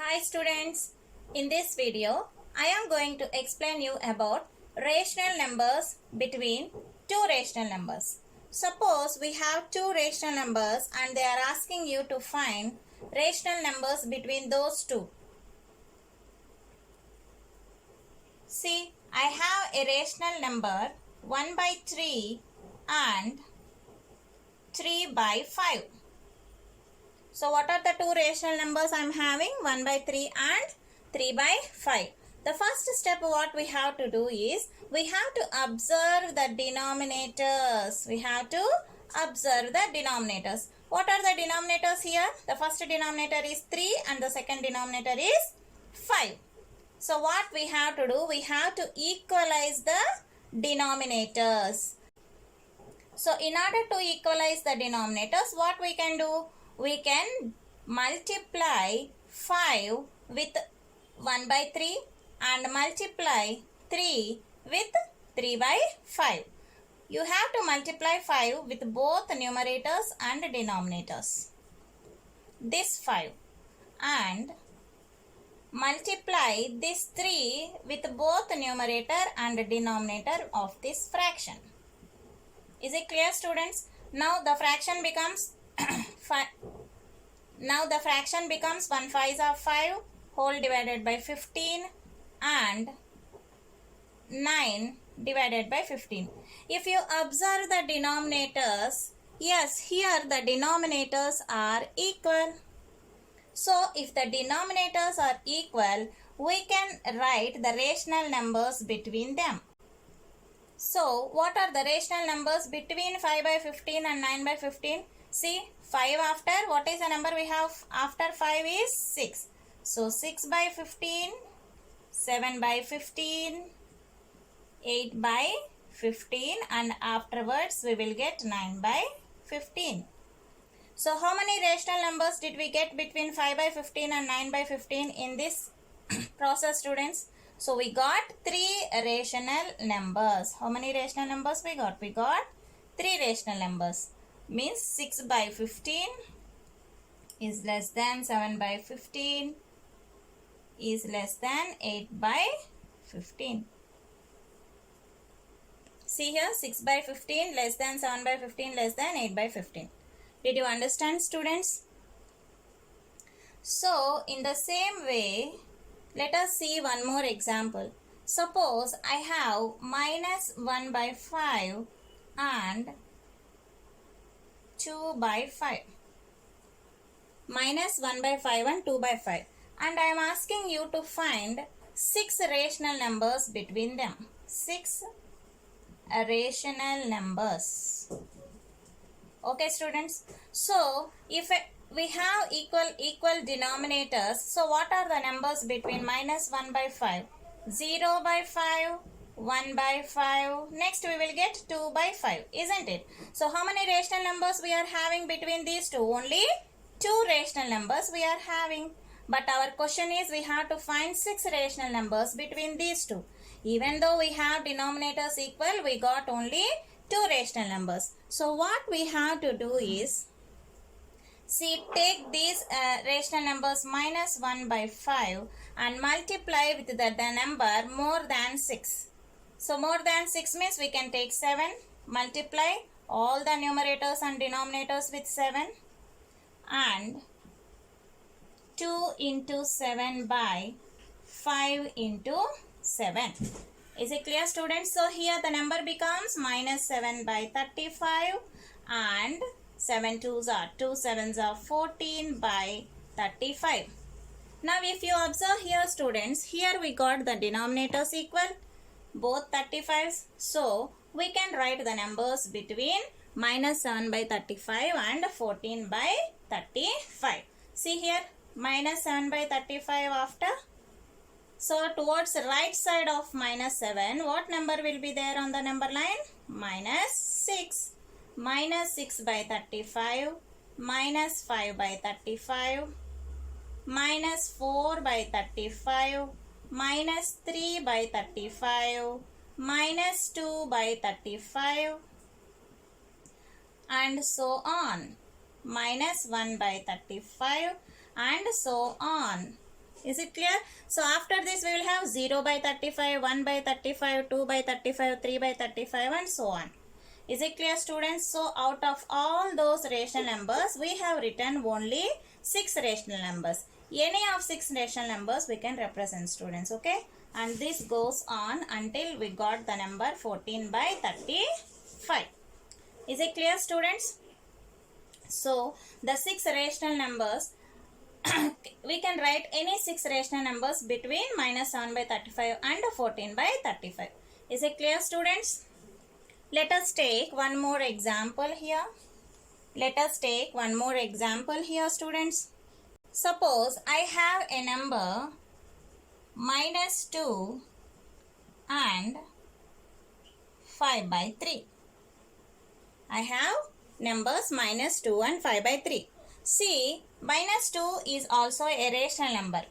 Hi students, in this video I am going to explain you about rational numbers between two rational numbers. Suppose we have two rational numbers and they are asking you to find rational numbers between those two. See, I have a rational number 1 by 3 and 3 by 5. So what are the two rational numbers I am having? 1 by 3 and 3 by 5. The first step what we have to do is we have to observe the denominators. We have to observe the denominators. What are the denominators here? The first denominator is 3 and the second denominator is 5. So what we have to do? We have to equalize the denominators. So in order to equalize the denominators, what we can do? We can multiply 5 with 1 by 3 and multiply 3 with 3 by 5. You have to multiply 5 with both numerators and denominators. This 5 and multiply this 3 with both numerator and denominator of this fraction. Is it clear, students? Now the fraction becomes 1 5s are 5 whole divided by 15 and 9 divided by 15. If you observe the denominators, yes, here the denominators are equal. So if the denominators are equal, we can write the rational numbers between them. So what are the rational numbers between 5 by 15 and 9 by 15? See, 5 after, what is the number we have after 5 is 6. So 6 by 15, 7 by 15, 8 by 15 and afterwards we will get 9 by 15. So how many rational numbers did we get between 5 by 15 and 9 by 15 in this process, students? So we got 3 rational numbers. How many rational numbers we got? We got 3 rational numbers. Means 6 by 15 is less than 7 by 15 is less than 8 by 15. See here, 6 by 15 less than 7 by 15 less than 8 by 15. Did you understand, students? So in the same way, let us see one more example. Suppose I have minus 1 by 5 and 2 by 5. Minus 1 by 5 and 2 by 5. And I am asking you to find 6 rational numbers between them. 6 rational numbers. Okay, students. So, if we have equal denominators, so what are the numbers between minus 1 by 5? 0 by 5, 1 by 5. Next we will get 2 by 5, isn't it? So how many rational numbers we are having between these two? Only 2 rational numbers we are having. But our question is we have to find 6 rational numbers between these two. Even though we have denominators equal, we got only 2 rational numbers. So what we have to do is, see, take these rational numbers minus 1 by 5 and multiply with the number more than 6. So more than 6 means we can take 7, multiply all the numerators and denominators with 7 and 2 into 7 by 5 into 7. Is it clear, students? So here the number becomes minus 7 by 35 and 7 2s are 2 7s are 14 by 35. Now if you observe here, students, here we got the denominators equal, both 35s. So we can write the numbers between minus 7 by 35 and 14 by 35. See here, minus 7 by 35 after. So towards the right side of minus 7, what number will be there on the number line? Minus 6. Minus 6 by 35, minus 5 by 35, minus 4 by 35, minus 3 by 35, minus 2 by 35 and so on. Minus 1 by 35 and so on. Is it clear? So after this we will have 0 by 35, 1 by 35, 2 by 35, 3 by 35 and so on. Is it clear, students? So out of all those rational numbers, we have written only 6 rational numbers. Any of 6 rational numbers we can represent, students, okay? And this goes on until we got the number 14 by 35. Is it clear, students? So the 6 rational numbers, we can write any 6 rational numbers between minus 7 by 35 and 14 by 35. Is it clear, students? Let us take one more example here. Students. Suppose I have a number minus 2 and 5 by 3. I have numbers minus 2 and 5 by 3. See, minus 2 is also a rational number.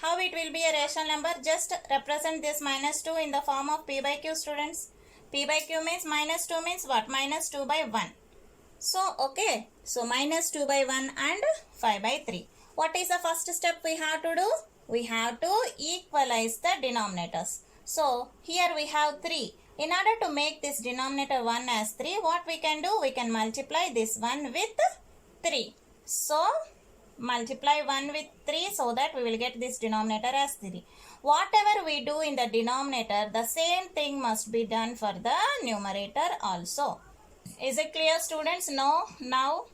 How it will be a rational number? Just represent this minus 2 in the form of p by q, students. P by q means minus 2 means what? Minus 2 by 1. So, okay. So, minus 2 by 1 and 5 by 3. What is the first step we have to do? We have to equalize the denominators. So, here we have 3. In order to make this denominator 1 as 3, what we can do? We can multiply this 1 with 3. So, multiply 1 with 3 so that we will get this denominator as 3. Whatever we do in the denominator, the same thing must be done for the numerator also. Is it clear, students? No? Now?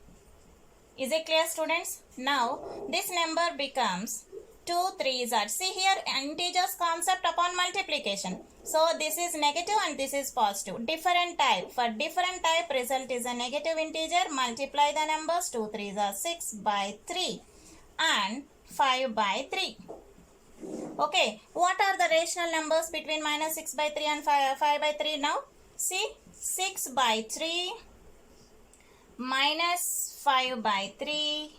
Is it clear, students? Now, this number becomes 2 3s are. See here, integers concept upon multiplication. So, this is negative and this is positive. Different type. For different type, result is a negative integer. Multiply the numbers. 2 3s are 6 by 3 and 5 by 3. Okay, what are the rational numbers between minus 6 by 3 and 5 by 3 now? See, 6 by 3 minus 5 by 3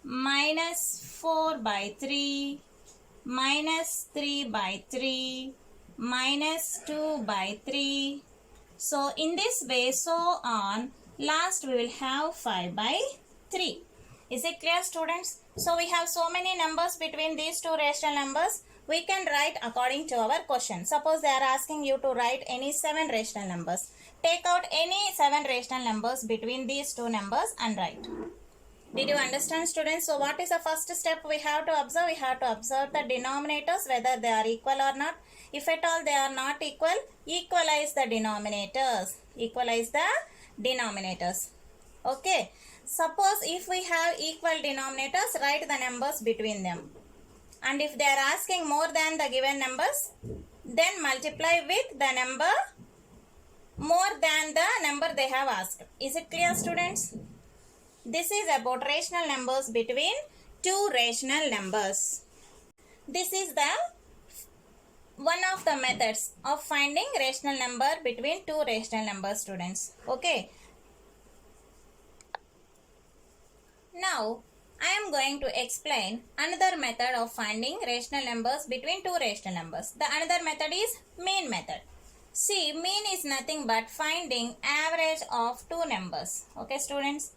minus 4 by 3 minus 3 by 3 minus 2 by 3. So, in this way, so on. Last we will have 5 by 3. Is it clear, students? So, we have so many numbers between these two rational numbers. We can write according to our question. Suppose they are asking you to write any 7 rational numbers. Take out any 7 rational numbers between these two numbers and write. Did you understand, students? So, what is the first step we have to observe? We have to observe the denominators, whether they are equal or not. If at all they are not equal, equalize the denominators. Equalize the denominators. Okay. Suppose if we have equal denominators, write the numbers between them. And if they are asking more than the given numbers, then multiply with the number more than the number they have asked. Is it clear, students? This is about rational numbers between two rational numbers. This is the one of the methods of finding rational number between two rational numbers, students. Okay. Now, I am going to explain another method of finding rational numbers between two rational numbers. The another method is mean method. See, mean is nothing but finding average of two numbers. Okay, students?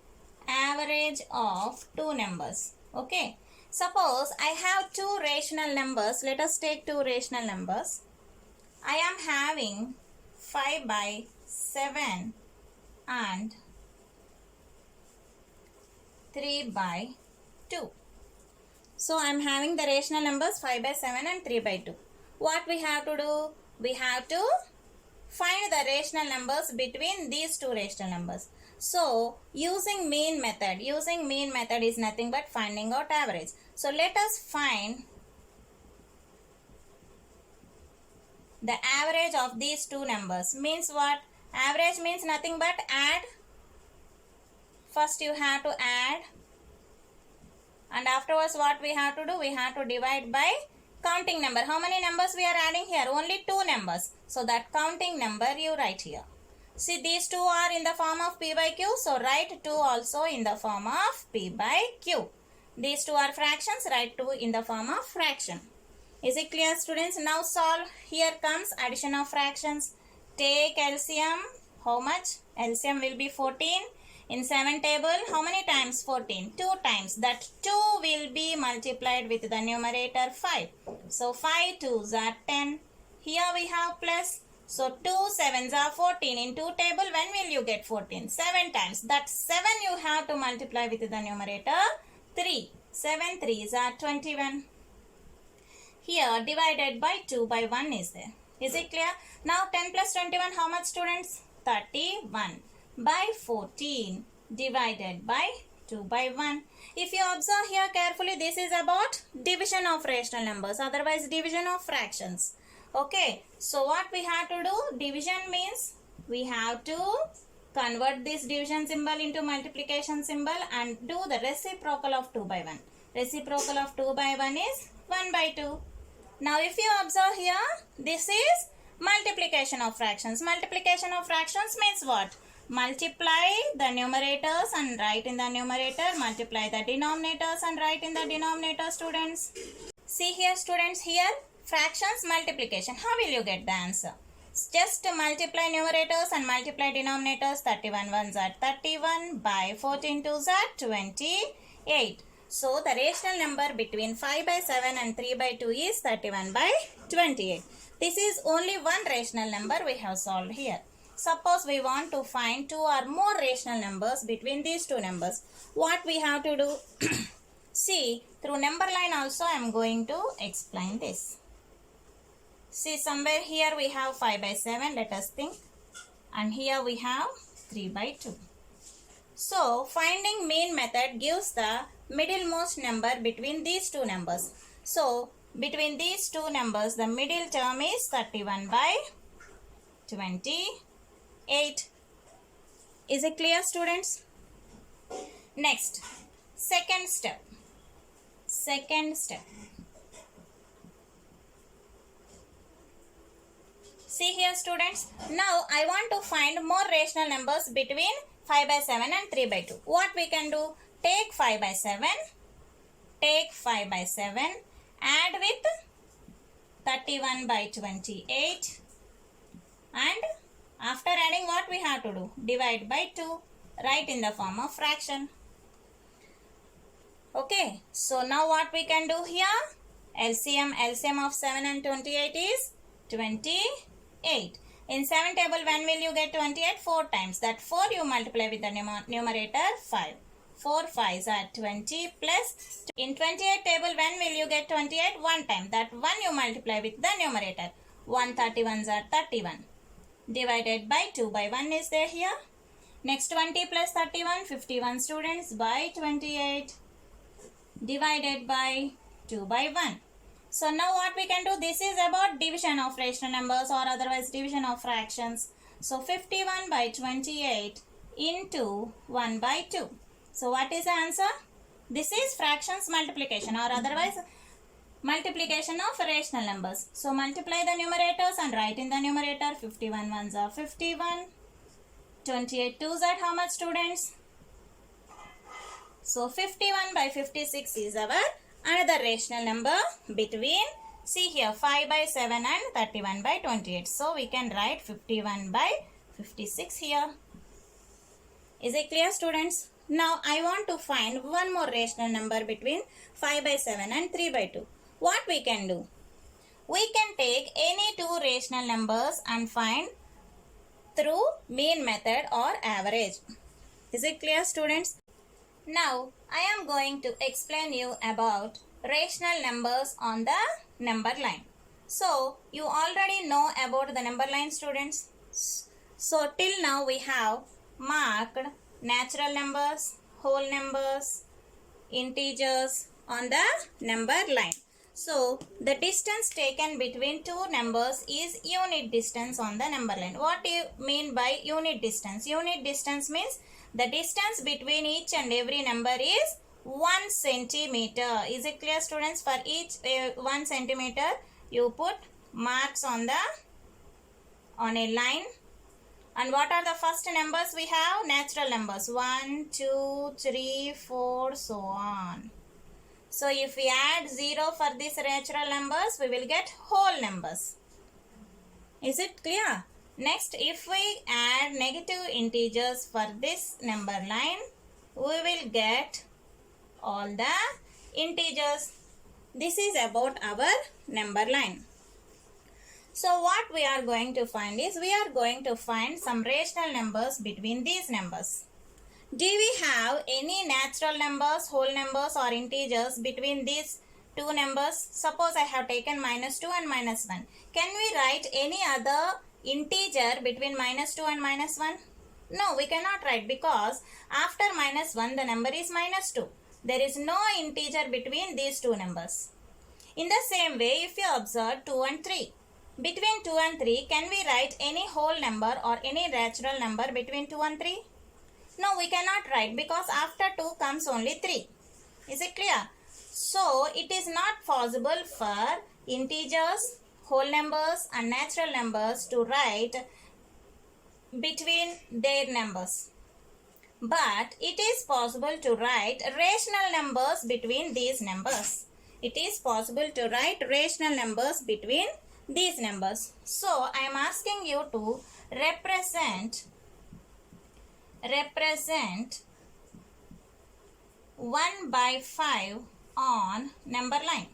Average of two numbers. Okay. Suppose I have two rational numbers. Let us take two rational numbers. I am having 5 by 7 and 3 by 2. So, I am having the rational numbers 5 by 7 and 3 by 2. What we have to do? We have to find the rational numbers between these two rational numbers. So, using mean method is nothing but finding out average. So, let us find the average of these two numbers. Means what? Average means nothing but add. First you have to add, and afterwards what we have to do? We have to divide by counting number. How many numbers we are adding here? Only 2 numbers. So that counting number you write here. See, these two are in the form of p by q. So write 2 also in the form of p by q. These two are fractions. Write 2 in the form of fraction. Is it clear, students? Now solve. Here comes addition of fractions. Take LCM. How much? LCM will be 14. In 7 table, how many times? 14. 2 times. That 2 will be multiplied with the numerator 5. So 5 2s are 10. Here we have plus. So 2 7s are 14. In 2 table, when will you get 14? 7 times. That 7 you have to multiply with the numerator 3. 7 3s are 21. Here divided by 2 by 1 is there. Is it clear? Now 10 plus 21, how much, students? 31 by 14 divided by 2 by 1. If you observe here carefully, this is about division of rational numbers, otherwise division of fractions. Okay, so what we have to do? Division means we have to convert this division symbol into multiplication symbol and do the reciprocal of 2 by 1. Reciprocal of 2 by 1 is 1 by 2. Now if you observe here, this is multiplication of fractions. Multiplication of fractions means what? Multiply the numerators and write in the numerator. Multiply the denominators and write in the denominator, students. See here, students, here fractions multiplication. How will you get the answer? Just multiply numerators and multiply denominators. 31 ones are 31 by 14 twos are 28. So the rational number between 5 by 7 and 3 by 2 is 31 by 28. This is only one rational number we have solved here. Suppose we want to find 2 or more rational numbers between these two numbers. What we have to do? See, through number line also I am going to explain this. See, somewhere here we have 5 by 7, let us think. And here we have 3 by 2. So, finding mean method gives the middlemost number between these two numbers. So, between these two numbers, the middle term is 31 by 28. Is it clear, students? Next, second step. See here, students. Now, I want to find more rational numbers between 5 by 7 and 3 by 2. What we can do? Take 5 by 7, add with 31 by 28, and after adding, what we have to do? Divide by 2, write in the form of fraction. Okay, so now what we can do here? LCM of 7 and 28 is 28. In 7 table, when will you get 28? 4 times. That 4 you multiply with the numerator 5. 4 5s are 20 plus. In 28 table, when will you get 28? 1 time. That 1 you multiply with the numerator. 131s are 31. Divided by 2 by 1 is there here. Next 20 plus 31, 51 students by 28. Divided by 2 by 1. So now what we can do? This is about division of rational numbers or otherwise division of fractions. So 51 by 28 into 1 by 2. So what is the answer? This is fractions multiplication or otherwise multiplication of rational numbers. So multiply the numerators and write in the numerator. 51 ones are 51. 28 twos are how much, students? So 51 by 56 is our another rational number between, see here, 5 by 7 and 31 by 28. So we can write 51 by 56 here. Is it clear, students? Now I want to find one more rational number between 5 by 7 and 3 by 2. What we can do? We can take any two rational numbers and find through mean method or average. Is it clear, students? Now I am going to explain you about rational numbers on the number line. So you already know about the number line, students. So till now we have marked natural numbers, whole numbers, integers on the number line. So the distance taken between two numbers is unit distance on the number line. What do you mean by unit distance? Unit distance means the distance between each and every number is 1 centimeter. Is it clear, students? For each 1 centimeter, you put marks on a line. And what are the first numbers we have? Natural numbers. 1, 2, 3, 4, so on. So if we add 0 for these natural numbers, we will get whole numbers. Is it clear? Next, if we add negative integers for this number line, we will get all the integers. This is about our number line. So what we are going to find is, we are going to find some rational numbers between these numbers. Do we have any natural numbers, whole numbers or integers between these two numbers? Suppose I have taken minus 2 and minus 1. Can we write any other integer between minus 2 and minus 1? No, we cannot write, because after minus 1 the number is minus 2. There is no integer between these two numbers. In the same way, if you observe 2 and 3. Between 2 and 3, can we write any whole number or any natural number between 2 and 3? No, we cannot write, because after 2 comes only 3. Is it clear? So, it is not possible for integers, whole numbers and natural numbers to write between their numbers. But it is possible to write rational numbers between these numbers. It is possible to write rational numbers between these numbers. So, I am asking you to represent 1 by 5 on number line.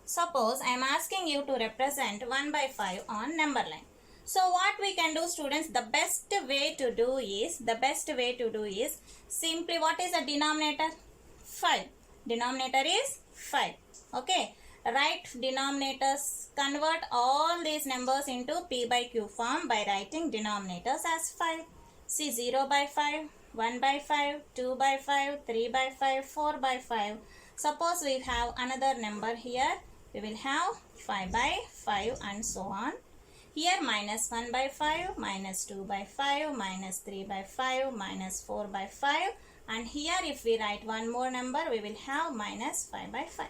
Suppose I am asking you to represent 1 by 5 on number line. So what we can do, students, the best way to do is simply, what is the denominator? 5. Denominator is 5. Okay. Write denominators, convert all these numbers into P by Q form by writing denominators as 5. See, 0 by 5, 1 by 5, 2 by 5, 3 by 5, 4 by 5. Suppose we have another number here. We will have 5 by 5 and so on. Here minus 1 by 5, minus 2 by 5, minus 3 by 5, minus 4 by 5. And here if we write one more number, we will have minus 5 by 5.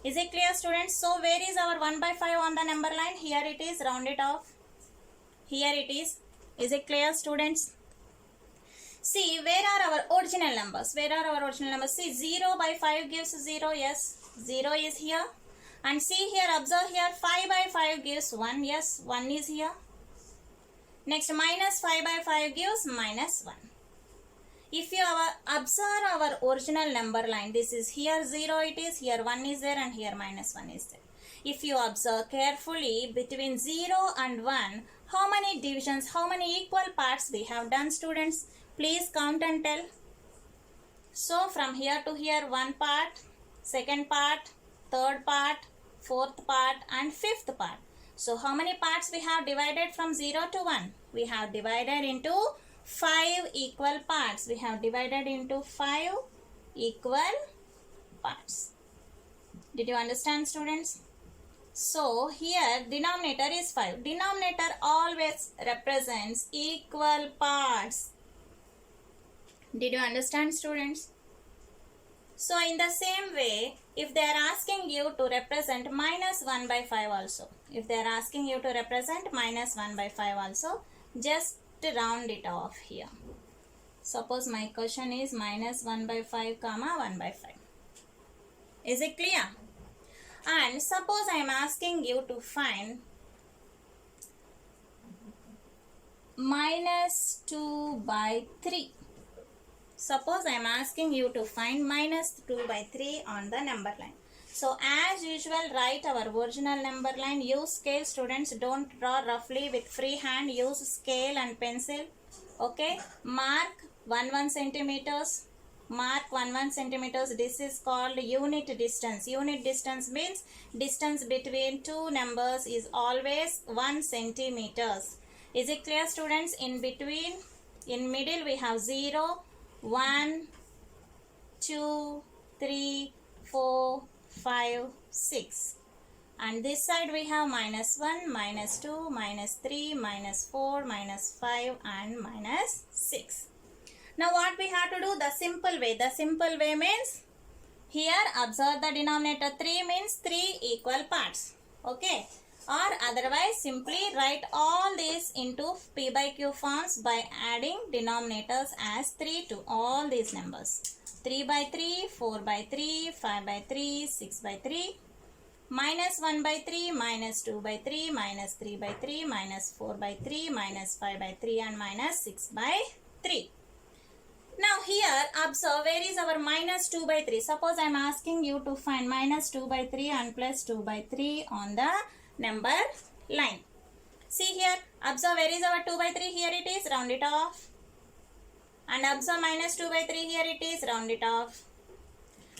Is it clear, students? So where is our 1 by 5 on the number line? Here it is, round it off. Here it is. Is it clear, students? See, where are our original numbers? See, 0 by 5 gives 0. Yes, 0 is here. And see here, observe here, 5 by 5 gives 1. Yes, 1 is here. Next, minus 5 by 5 gives minus 1. If you observe our original number line, this is here 0 it is, here 1 is there and here minus 1 is there. If you observe carefully, between 0 and 1, how many divisions, how many equal parts we have done, students? Please count and tell. So from here to here, 1 part, second part, third part, fourth part and fifth part. So how many parts we have divided from 0 to 1? We have divided into 5 equal parts. We have divided into 5 equal parts. Did you understand, students? So here denominator is 5. Denominator always represents equal parts. Did you understand, students? So in the same way, if they are asking you to represent minus 1 by 5 also, just round it off here. Suppose my question is minus 1 by 5 comma 1 by 5. Is it clear? And suppose I am asking you to find minus 2 by 3. Suppose I am asking you to find minus 2 by 3 on the number line. So as usual, write our original number line. Use scale, students. Don't draw roughly with free hand. Use scale and pencil. Okay. Mark 1 centimeters. This is called unit distance. Unit distance means distance between two numbers is always 1 centimeters. Is it clear, students? In between, in middle we have 0, 1, 2, 3, 4, 5, 6. And this side we have minus 1, minus 2, minus 3, minus 4, minus 5 and minus 6. Now what we have to do? The simple way. The simple way means, here observe the denominator. 3 means 3 equal parts. Okay. Or otherwise simply write all these into P by Q forms by adding denominators as 3 to all these numbers. 3 by 3, 4 by 3, 5 by 3, 6 by 3, minus 1 by 3, minus 2 by 3, minus 3 by 3, minus 4 by 3, minus 5 by 3 and minus 6 by 3. Now here observe where is our minus 2 by 3. Suppose I am asking you to find minus 2 by 3 and plus 2 by 3 on the number line. See here, observe where is our 2 by 3, here it is, round it off. And observe minus 2 by 3, here it is, round it off.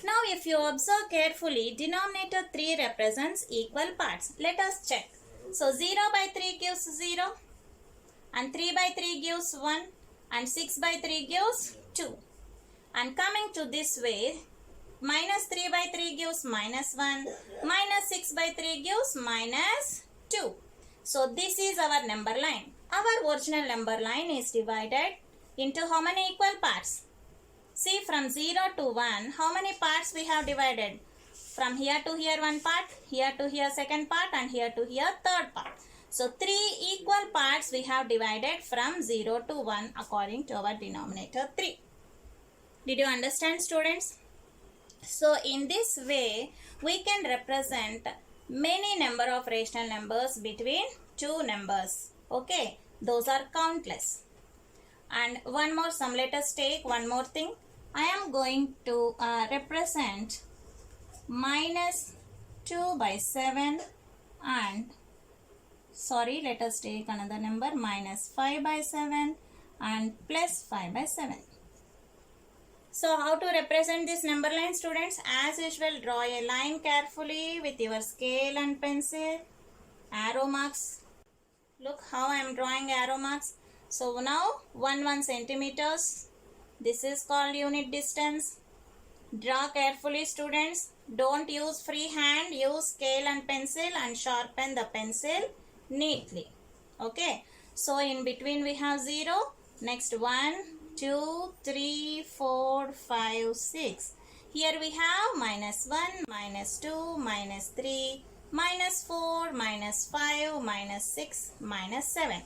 Now if you observe carefully, denominator 3 represents equal parts. Let us check. So 0 by 3 gives 0 and 3 by 3 gives 1 and 6 by 3 gives 2. And coming to this way, minus 3 by 3 gives minus 1, minus 6 by 3 gives minus 2. So this is our number line. Our original number line is divided into how many equal parts? See, from 0 to 1, how many parts we have divided? From here to here one part, here to here second part and here to here third part. So 3 equal parts we have divided from 0 to 1 according to our denominator 3. Did you understand, students? So in this way, we can represent many number of rational numbers between two numbers. Okay, those are countless. And one more sum, let us take one more thing. I am going to represent minus 2 by 7 and let us take another number, minus 5 by 7 and plus 5 by 7. So how to represent this number line, students? As usual, draw a line carefully with your scale and pencil. Arrow marks. Look how I am drawing arrow marks. So now 1 centimeters. This is called unit distance. Draw carefully, students. Don't use free hand. Use scale and pencil and sharpen the pencil neatly. Okay. So in between we have 0. Next 1, 2, 3, 4, 5, 6. Here we have minus 1, minus 2, minus 3, minus 4, minus 5, minus 6, minus 7.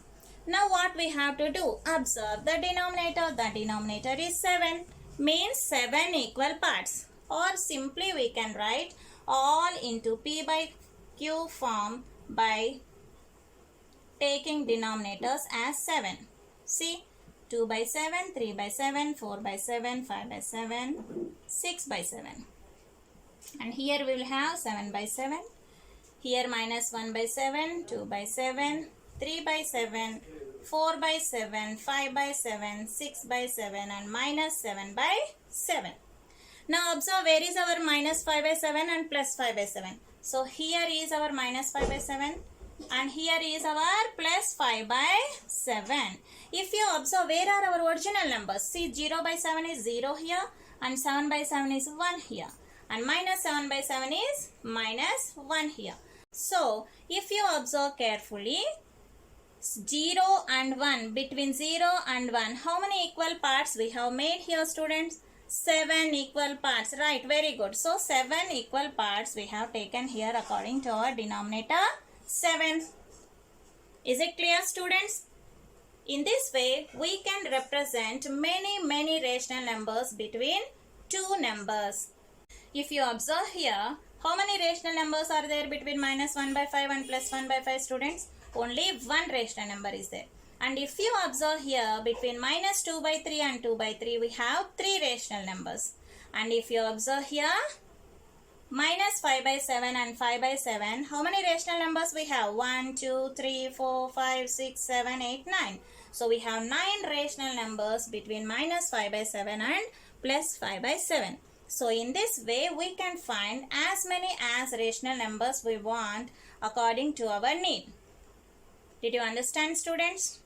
Now what we have to do? Observe the denominator. The denominator is 7. Means 7 equal parts. Or simply we can write all into P by Q form by taking denominators as 7. See, 2 by 7, 3 by 7, 4 by 7, 5 by 7, 6 by 7. And here we will have 7 by 7. Here minus 1 by 7, 2 by 7, 3 by 7, 4 by 7, 5 by 7, 6 by 7 and minus 7 by 7. Now observe where is our minus 5 by 7 and plus 5 by 7. So here is our minus 5 by 7 and here is our plus 5 by 7. If you observe where are our original numbers, see 0 by 7 is 0 here and 7 by 7 is 1 here and minus 7 by 7 is minus 1 here. So if you observe carefully, 0 and 1, between 0 and 1, how many equal parts we have made here, students? 7 equal parts, right? Very good. So 7 equal parts we have taken here according to our denominator 7. Is it clear, students? In this way, we can represent many rational numbers between two numbers. If you observe here, how many rational numbers are there between minus 1 by 5 and plus 1 by 5, students? Only one rational number is there. And if you observe here, between minus 2 by 3 and 2 by 3, we have 3 rational numbers. And if you observe here, minus 5 by 7 and 5 by 7, how many rational numbers we have? 1, 2, 3, 4, 5, 6, 7, 8, 9. So we have 9 rational numbers between minus 5 by 7 and plus 5 by 7. So in this way, we can find as many as rational numbers we want according to our need. Did you understand, students?